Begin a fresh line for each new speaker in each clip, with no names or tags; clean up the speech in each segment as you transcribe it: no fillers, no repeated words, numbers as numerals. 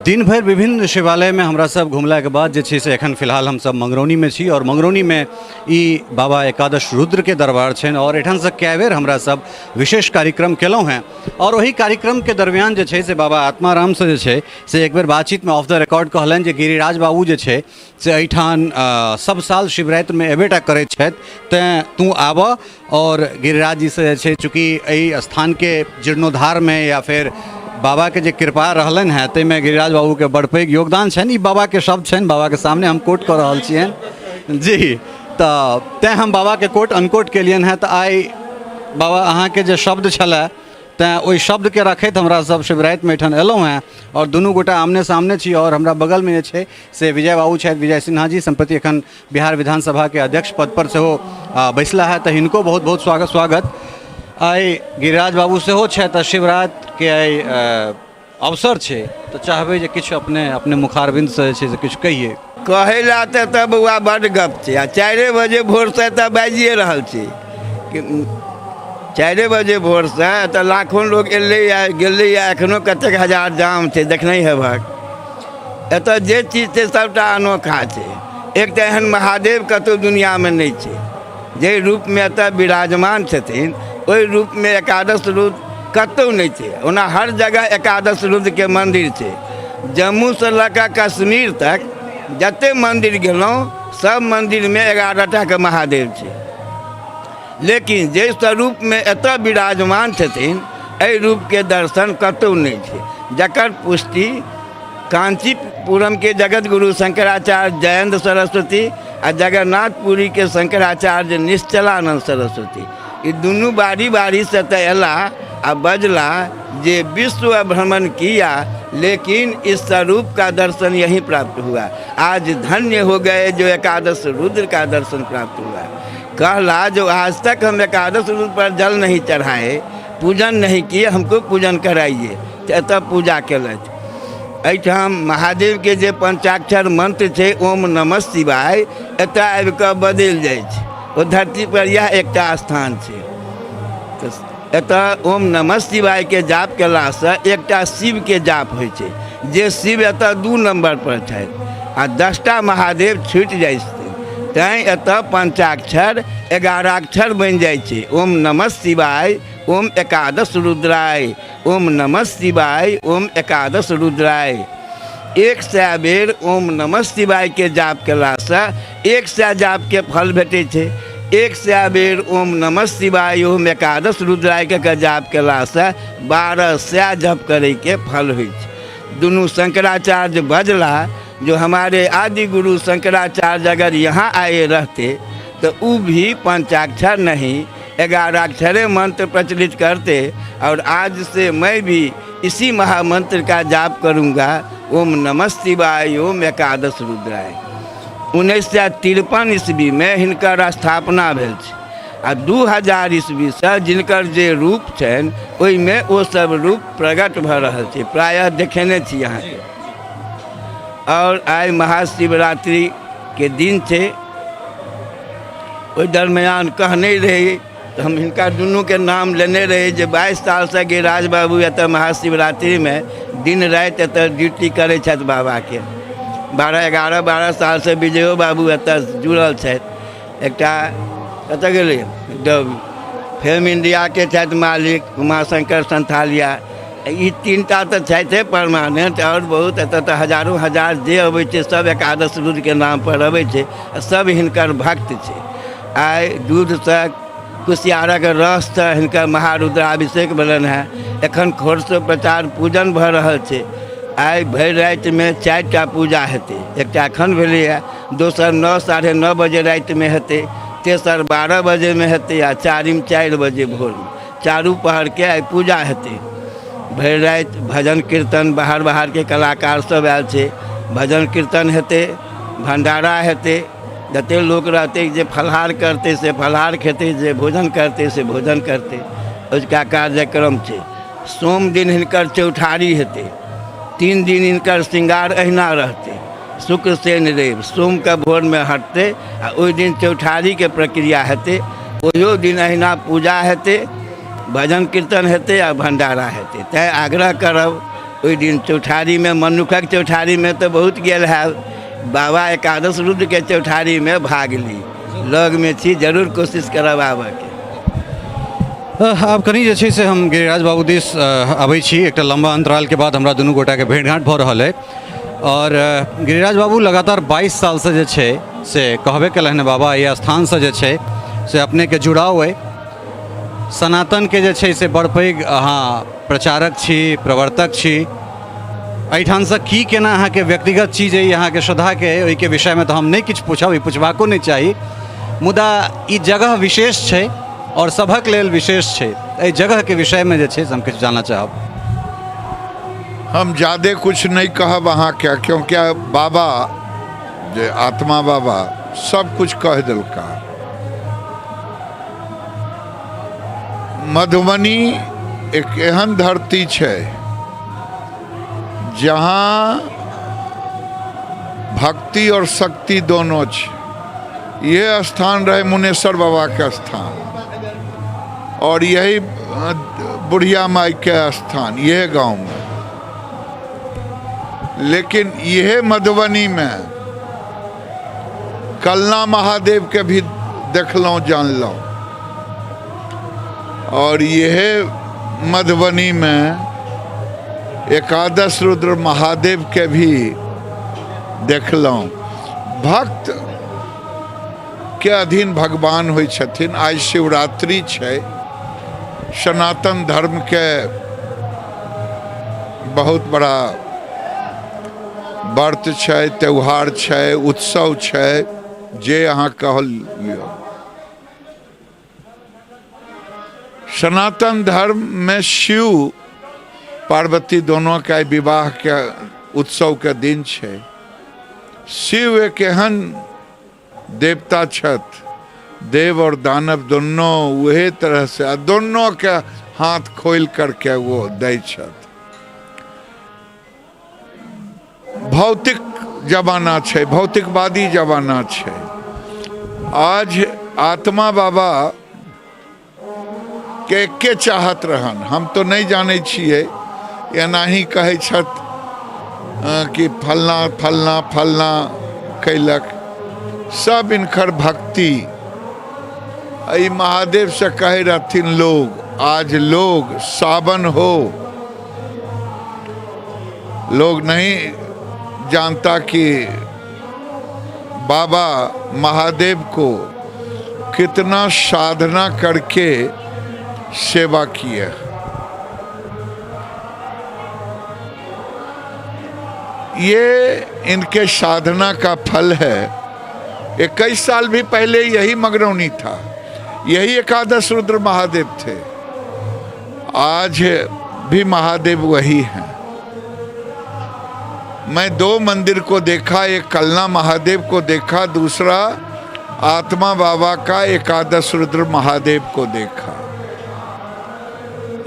दिन भर विभिन्न शिवालय में हमरा सब घुमला के बाद जे छै से एखन फिलहाल हम सब मंगरौनी में छी और मंगरौनी में ई बाबा एकादश रुद्र के दरबार छन और एठन से कै बेर हमरा सब विशेष कार्यक्रम केलौं हैं और वही कार्यक्रम के दरमियान जे छै से बाबा आत्माराम से जे छै से एक बेर बातचीत में ऑफ द रिकॉर्ड कहलन जे गिरिराज बाबू जे छै से एठान सब साल शिवरात्रि में एबेटा करैत छथि तें तू आबऽ और गिरिराज जी से जे छै चूँकि एहि स्थान के जीर्णोद्धार में या फिर बाबा के जे कृपा रहलन है ते में गिरिराज बाबू के बड़ पैघ योगदान छनि। ई बाबा के शब्द छनि, बाबा के सामने हम कोट कर रहल छियनि जी। तो तैं हम बाबा के कोट अनकोट केलियनि हैं। तो आइ बाबा अहाँ के जे शब्द छलै तैं ओहि शब्द के रखैत हमरा सब शिवरात्रि में एठन एलौं हैं और दुनू गोटा आमने सामने छी और हमरा बगल में जे छै से विजय बाबू छथि, विजय सिन्हा जी, संप्रति एखन बिहार विधानसभा के अध्यक्ष पद पर सेहो बैसला है। तो हिनको बहुत बहुत स्वागत। आइ गिरिराज बाबू सेहो छै तऽ शिवरात्रि के आइ अवसर छै तो चाहबै जे किछु अपने मुखारबिंद से जे छै से किछु कहिए।
कहै ला तऽ बउआ बड्ड गप छै आ 4 बजे भोर से तऽ बाजिए रहल छै कि 4 बजे भोर से तऽ लाखों लोग गेलैए एखनो कतेक हजार जाम छै देखने हेबक। एतऽ जे चीज छै सबटा अनोखा छै। एक तऽ एहन महादेव कतहु दुनियामे नहि छै जे रूपमे एतऽ विराजमान छथिन ओहि रूपमे एकादश रुद्र कतहु नहीं छै। ओना हर जगह एकादश रुद्र के मंदिर छै। जम्मू से लऽ कऽ कश्मीर तक जते मंदिर गेलौं सब मंदिर में 11टा के महादेव छै, लेकिन जे स्वरूप में एतऽ विराजमान छथिन एहि रूप के दर्शन कतहु नहीं छै। जकर पुष्टि कांचीपुरम के जगत गुरु शंकराचार्य जयेंद्र सरस्वती आ जगन्नाथपुरी के शंकराचार्य निश्चलानंद सरस्वती ये दुनू बारी बारी से तो एला आ बजला जे विश्व भ्रमण किया लेकिन इस स्वरूप का दर्शन यहीं प्राप्त हुआ। आज धन्य हो गए जो एकादश रुद्र का दर्शन प्राप्त हुआ। कहला जो आज तक हम एकादश रुद्र पर जल नहीं चढ़ाए, पूजन नहीं किए, हमको पूजन कराइए। तो पूजा केलथि। एहिठाम महादेव के जे पंचाक्षर मंत्र छै ओम नमः शिवाय एतऽ आबि कऽ बदलि जाइ छै। ओ धरती पर यह एकटा स्थान छै। तो एतऽ ओम नमः शिवाय के जाप केलासँ एकटा शिव के जाप होइ छै जे शिव एतऽ 2 नंबर पर छथि आ 10टा महादेव छुटि जाइ छथिन। तैँ एतऽ पंचाक्षर 11 अक्षर बनि जाइ छै। ओम नमः शिवाय ओम एकादश रुद्राय, ओम नमः शिवाय ओम एकादश रुद्राय। 100 बेर ओम नमः शिवाय के जाप केलासँ 100 जाप के फल भेटै छै। 100 बेर ओम नमः शिवाय ओम एकादश रुद्राय के जाप केलासँ 1200 जप करे के फल होइ छै। दुनू शंकराचार्य बजला जो हमारे आदि गुरु शंकराचार्य अगर यहाँ आए रहते तो वो भी पंचाक्षर नहीं 11 अक्षरे मंत्र प्रचलित करते और आज से मैं भी इसी महामंत्र का जाप करूँगा ओम नमः शिवाय ओम एकादश रुद्राय। 1953 ईस्वी में हिनकर स्थापना भेल छै आ 2000 ईस्वी से जिनकर जे रूप छनि ओहिमे ओ सब रूप प्रकट भऽ रहल छै। प्रायः देखेने छी अहाँके। और आइ महाशिवरात्रि के दिन छै। ओहि दरमियान कहने रही तो हम हिनका दुनू के नाम लेने रही जे 22 साल से गिरिराज बाबू एतऽ महाशिवरात्रि में दिन राति एतऽ ड्यूटी करै छथि बाबा के। 12 साल से विजयो बाबू एतऽ जुड़ल छथि। एकटा कतऽ गेलै फेम इंडिया के छथि मालिक उमाशंकर संथालिया। ई 3टा तऽ छथि परमानेंट और बहुत एतऽ तऽ हजारों हजार जे अबै छै सब एकादश रुद्र के नाम पर अबै छै। सब हिनकर भक्त छै। आइ दूध से कुशियारक रस से हिनकर महारुद्राभिषेक भेलन है। एखन खोरसो प्रचार पूजन भऽ रहल छै। आइ भरि राति में 4टा पूजा हेतै। एकटा एखन भेलैए, दोसर 9 साढ़े 9 बजे राति में हेतै, तेसर 12 बजे में हेतै आ 4 बजे भोर में। चारू पहर के आइ पूजा हेतै। भरि राति भजन कीर्तन बाहर के कलाकार सब आयल छै। भजन कीर्तन हेतै, भंडारा हेतै। जते लोग रहते जे फलहार करते से फलहार खेते, जे भोजन करते से भोजन करते। उसका कार्यक्रम छै। सोम दिन हिनकर चौठारी हेतै। 3 दिन हिनकर श्रृंगार अहिना रहते। शुक्र शनि रवि सोम के भोर में हटते आ ओहि दिन चौठारी के प्रक्रिया हेतै। ओहियो दिन अहिना पूजा हेतै, भजन कीर्तन हेतै आ भंडारा हेतै। तैँ आग्रह करब ओहि दिन चौठारी में मनुखक चौठारी में तो बहुत गेल है, बाबा एकादश रुद्र के चौठारी में भाग ली, लग में छी, जरूर कोशिश करब आबऽ के।
आब कनी जे छै से हम गिरिराज बाबू दिस अबै छी। एकटा लंबा अंतराल के बाद हमरा दुनू गोटा के भेंट घाट भऽ रहल है और गिरिराज बाबू लगातार 22 साल से जे छै से कहबे केलनि बाबा ये स्थान से जे छै से अपने के जुड़ाव है, सनातन के जे छै से बड़ पैघ अहाँ प्रचारक छी, प्रवर्तक छी। एहिठाम से की केना अहाँ के व्यक्तिगत चीज है, अहाँ के श्रद्धा के ओहि के विषय में तो हम नहीं किछु पूछब, ई पुछबाको नहीं चाही, मुदा ई जगह विशेष छै और सभक लेल विशेष छै। एहि जगह के विषय में जे छै से हम किछु जानना चाहब।
हम ज़्यादा कुछ नहीं कहब अहाँ के, क्योंकि बाबा जे आत्मा बाबा सब कुछ कह दिलका। मधुबनी एक एहन धरती छै जहाँ भक्ति और शक्ति दोनों छै। ये स्थान रहे मुनेश्वर बाबा के स्थान और यही बुढ़िया माई के स्थान, यह गांव में। लेकिन यह मधुबनी में कलना महादेव के भी देखलौं जानलौं, और यह मधुबनी में एकादश रुद्र महादेव के भी देखलौं। भक्त के अधीन भगवान होइ छथिन। आज शिवरात्रि छै, सनातन धर्म के बहुत बड़ा व्रत छै, त्यौहार छै, उत्सव छै, जे अहाँ कह लियो। सनातन धर्म में शिव पार्वती दोनों के विवाह के उत्सव के दिन छै। शिव एक एहन देवता छथ, देव और दानव दोनों वही तरह से दोनों के हाथ खोल करके वो दै छथ। भौतिक जमाना छै, भौतिकवादी जमाना छै। आज आत्मा बाबा के चाहत रहन, हम तो नहीं जाने छिए, एना ही कहे छथ कि फलना फलना फलना कैलक। सब इनकर भक्ति ई महादेव से कहे रहथिन लोग। आज लोग सावन हो, लोग नहीं जानता कि बाबा महादेव को कितना साधना करके सेवा किए। ये इनके साधना का फल है। 21 साल भी पहले यही मगरौनी था, यही एकादश रुद्र महादेव थे। आज भी महादेव वही हैं। मैं 2 मंदिर को देखा, एक कलना महादेव को देखा, दूसरा आत्मा बाबा का एकादश रुद्र महादेव को देखा।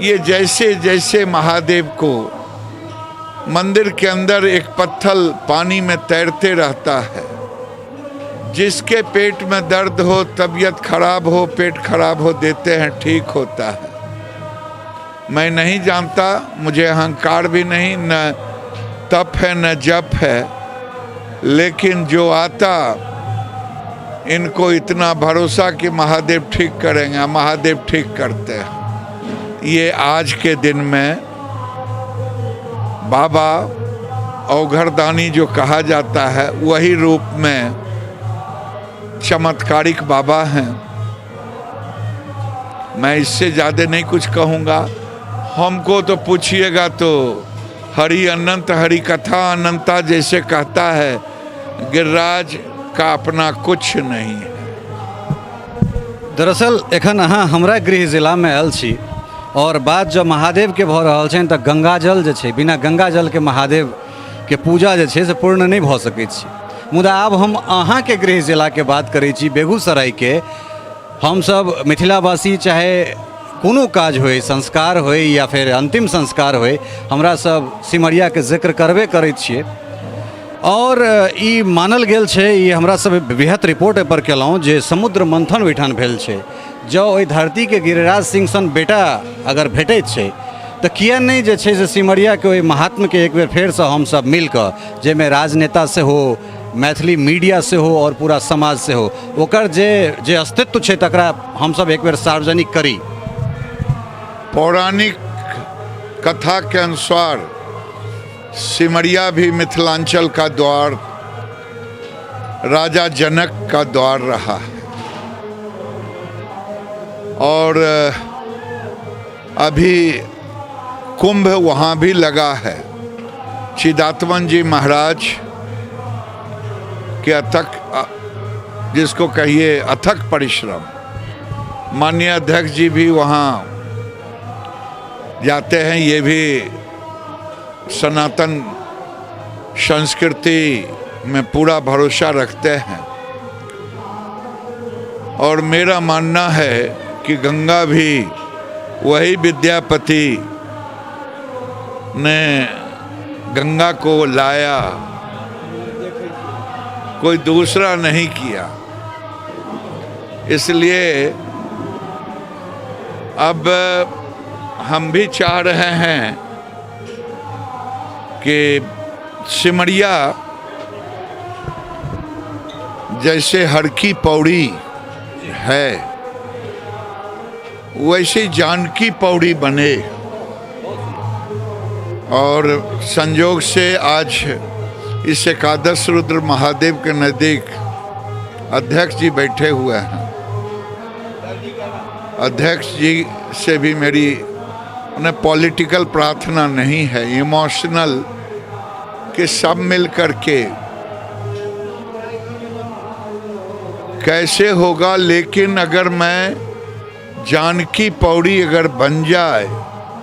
ये जैसे जैसे महादेव को मंदिर के अंदर एक पत्थर पानी में तैरते रहता है, जिसके पेट में दर्द हो, तबीयत खराब हो, पेट खराब हो, देते हैं, ठीक होता है। मैं नहीं जानता, मुझे अहंकार भी नहीं, न तप है न जप है, लेकिन जो आता इनको इतना भरोसा कि महादेव ठीक करेंगे, महादेव ठीक करते हैं। ये आज के दिन में बाबा औघरदानी जो कहा जाता है, वही रूप में चमत्कारिक बाबा हैं। मैं इससे ज़्यादा नहीं कुछ कहूँगा। हमको तो पूछिएगा तो हरि अनंत, हरि कथा अनंता जैसे कहता है, गिरिराज का अपना कुछ नहीं है।
दरअसल एखन अहाँ हमरा गृह जिला में आयल छी और बात जब महादेव के भऽ रहल छनि तऽ गंगाजल जे छै, बिना गंगाजल के महादेव के पूजा जे छै से पूर्ण नहीं भऽ सकैत छै। मुदा आब हम अहाँ के गृह जिला के बात करै छी, बेगूसराय के। हम सब मिथिलावासी चाहे कोनो काज होय, संस्कार होय या फिर अंतिम संस्कार होय, हमरा सब सिमरिया के जिक्र करबे करैत छियै। और ई मानल गेल छै, ई हमरा सब बृहत रिपोर्ट पर केलहुँ जे समुद्र मंथन ओहिठाम भेल छै। जँ ओहि धरती के गिरिराज सिंह सन बेटा अगर भेटैत छै तो किया नहीं जे छै से सिमरिया के ओहि महात्म के एक बेर फेर से हम सब मिल कर जेमे राजनेता से हो, मैथिली मीडिया से हो और पूरा समाज से हो, ओकर जे अस्तित्व छै तकरा हम सब एक बेर सार्वजनिक करी।
पौराणिक कथा के अनुसार सिमरिया भी मिथिलांचल का द्वार, राजा जनक का द्वार रहा है। और अभी कुंभ वहाँ भी लगा है। चिदात्मन जी महाराज के अथक, जिसको कहिए अथक परिश्रम, माननीय अध्यक्ष जी भी वहाँ जाते हैं। ये भी सनातन संस्कृति में पूरा भरोसा रखते हैं। और मेरा मानना है कि गंगा भी वही विद्यापति ने गंगा को लाया, कोई दूसरा नहीं किया। इसलिए अब हम भी चाह रहे हैं कि सिमरिया जैसे हर की पौड़ी है वैसे जानकी पौड़ी बने। और संयोग से आज इस एकादश रुद्र महादेव के नज़दीक अध्यक्ष जी बैठे हुए हैं। अध्यक्ष जी से भी मेरी उन्हें पॉलिटिकल प्रार्थना नहीं है, इमोशनल, कि सब मिल करके कैसे होगा। लेकिन अगर मैं जानकी पौड़ी अगर बन जाए,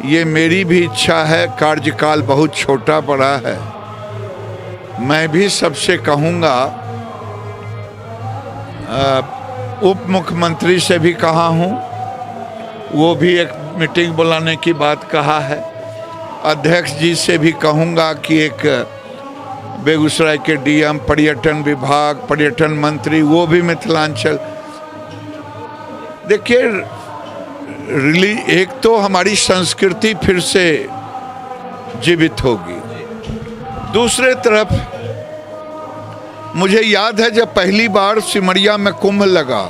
ये मेरी भी इच्छा है। कार्यकाल बहुत छोटा बड़ा है। मैं भी सबसे कहूँगा, उप मुख्यमंत्री से भी कहा हूँ, वो भी एक मीटिंग बुलाने की बात कहा है। अध्यक्ष जी से भी कहूँगा कि एक बेगूसराय के डीएम, पर्यटन विभाग, पर्यटन मंत्री, वो भी मिथिलांचल। देखिए, एक तो हमारी संस्कृति फिर से जीवित होगी। दूसरे तरफ मुझे याद है जब पहली बार सिमरिया में कुंभ लगा,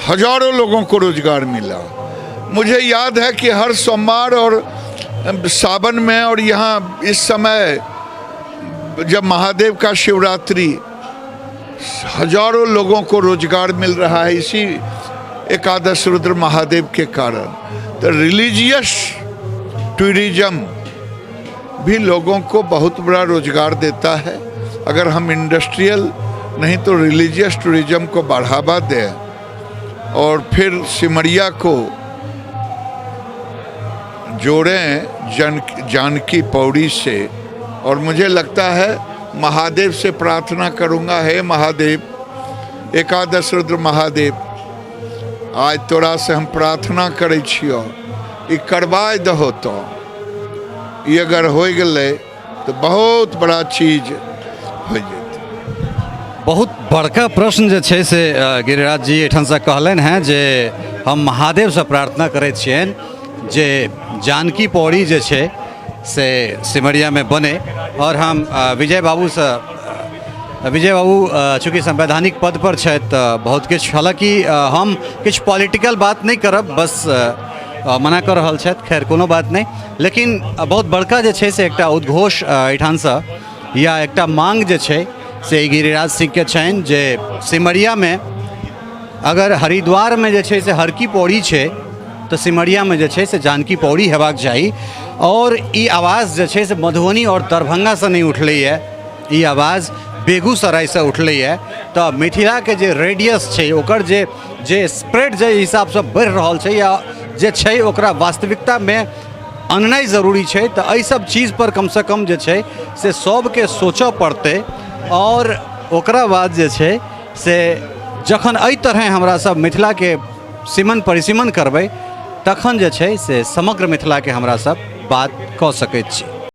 हजारों लोगों को रोजगार मिला। मुझे याद है कि हर सोमवार और सावन में और यहाँ इस समय जब महादेव का शिवरात्रि, हजारों लोगों को रोजगार मिल रहा है इसी एकादश रुद्र महादेव के कारण। तो रिलीजियस टूरिज्म भी लोगों को बहुत बड़ा रोजगार देता है। अगर हम इंडस्ट्रियल नहीं तो रिलीजियस टूरिज्म को बढ़ावा दें और फिर सिमरिया को जोड़ें जानकी पौड़ी से। और मुझे लगता है महादेव से प्रार्थना करूंगा, हे महादेव, एकादश रुद्र महादेव, आज तोरा से हम प्रार्थना करे छियो, ई करवाए दहो। तो ये अगर हो गए तो बहुत बड़ा चीज हो जाए।
बहुत बड़का प्रश्न जे छै से गिरिराज जी एठाम से कहलन हैं जे हम महादेव से प्रार्थना करे छियन जे जानकी पौड़ी जे छै से सिमरिया में बने। और हम विजय बाबू से, विजय बाबू चूँकि संवैधानिक पद पर छथि तऽ बहुत किछु, हालांकि हम किछु पॉलिटिकल बात नहीं करब, बस मना कर रहल छथि, खैर कोनो बात नहीं। लेकिन बहुत बड़का जे छै से एकटा उद्घोष एठान से या एकटा मांग जे छै से गिरिराज सिंह के छनि जे सिमरिया में अगर हरिद्वार में जे छै से हर की पौड़ी छै तो सिमरिया में जे छै से जानकी पौड़ी हेबाक चाही। और ई आवाज़ जे छै से मधुबनी और दरभंगा से नहीं उठलै है, ई आवाज़ बेगूसराय से उठलै है। तो मिथिला के जे रेडियस छै ओकर जे स्प्रेड जे हिसाब से बढ़ि रहल छै या जे छै ओकरा वास्तविकता में आननाइ जरूरी छै। तो एहि सब चीज़ पर कम से कम जे छै से सबके सोचऽ पड़तै। और ओकरा बाद जे छै से जखन एहि तरह हमरा सब मिथिला के सीमन परिसीमन करबै तखन जे छै से समग्र मिथिला के हमरा सब बात कऽ सकैत छी।